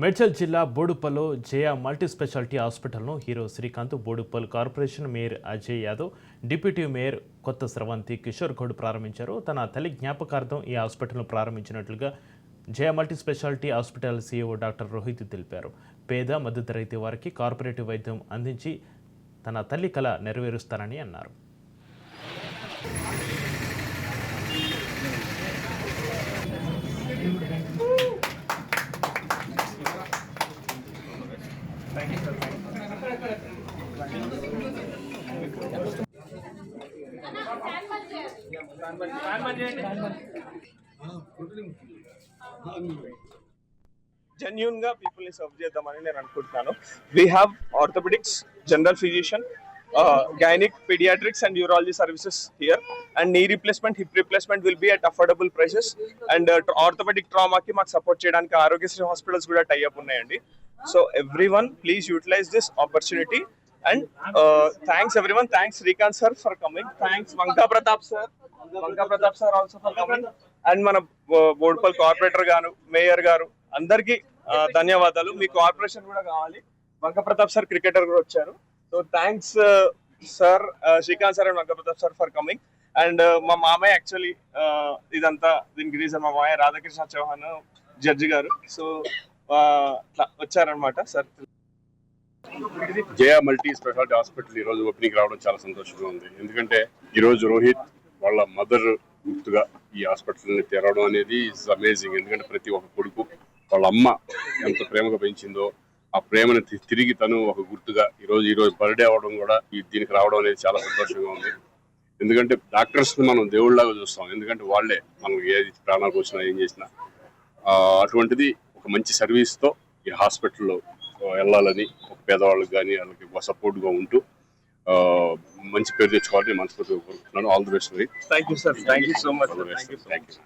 మేడ్చల్ జిల్లా బోడుప్పల్లో Jaya multi speciality హాస్పిటల్ను hero Srikanth, Boduppal corporation mayor Ajay Yadav, deputy mayor Kotha Sravanthi Kishore Goud ప్రారంభించారు. తన తల్లి జ్ఞాపకార్థం ఈ హాస్పిటల్ను ప్రారంభించినట్లుగా Jaya multi speciality hospital CEO doctor Rohit తెలిపారు. పేద మధ్యతరగతి వారికి కార్పొరేటివ్ వైద్యం అందించి తన తల్లి కళ నెరవేరుస్తానని అన్నారు. జెన్యూన్ గా పీపుల్ ని సర్వ్ చేద్దామని నేను అనుకుంటున్నాను. We have orthopaedics, general physician, gynaec, pediatrics and urology services here, and knee replacement, hip replacement will be at affordable prices, and orthopedic trauma ki maku support cheyadaniki Aarogyasri hospitals kuda tie up unnayandi. So everyone please utilize this opportunity, and thanks everyone. Thanks Srikanth sir for coming, thanks Vanka Pratap sir also for coming, and mana Bodpal corporator garu, mayor garu andarki ధన్యవాదాలు. మీ cooperation కూడా కావాలి. వంక Pratap sir cricketer కూడా వచ్చారు. So thanks sir, Srikanth sir and Vanka Pratap sir for coming. And మా మామయ్య actually ఇదంతా దీనికి రీజన్ మా మామయ్య రాధాకృష్ణ చౌహాన్ జడ్జి గారు. సో అట్లా వచ్చారనమాట sir. Jaya multi speciality hospital ఈరోజు ఓపెనింగ్ రావడం చాలా సంతోషంగా ఉంది. ఎందుకంటే ఈరోజు రోహిత్ వాళ్ళ మదర్ గుర్తుగా ఈ హాస్పిటల్ని తెరవడం అనేది ఇస్ అమేజింగ్. ఎందుకంటే ప్రతి ఒక్క కొడుకు వాళ్ళ అమ్మ ఎంత ప్రేమగా పెంచిందో ఆ ప్రేమను తిరిగి తను ఒక గుర్తుగా ఈరోజు బర్త్డే అవ్వడం కూడా దీనికి రావడం అనేది చాలా సంతోషంగా ఉంది. ఎందుకంటే డాక్టర్స్ మనం దేవుళ్ళలాగా చూస్తాం. ఎందుకంటే వాళ్ళే మనం ఏది ప్రాణాలకు వచ్చినా ఏం చేసినా అటువంటిది ఒక మంచి సర్వీస్తో ఈ హాస్పిటల్లో వెళ్ళాలని ఒక పేదవాళ్ళకి కానీ వాళ్ళకి సపోర్ట్గా ఉంటూ మంచి పేరు తెచ్చుకోవాలని మనస్ఫూర్తిగా కోరుకుంటున్నాను. All the best. Thank you sir. Thank you so much. Thank you.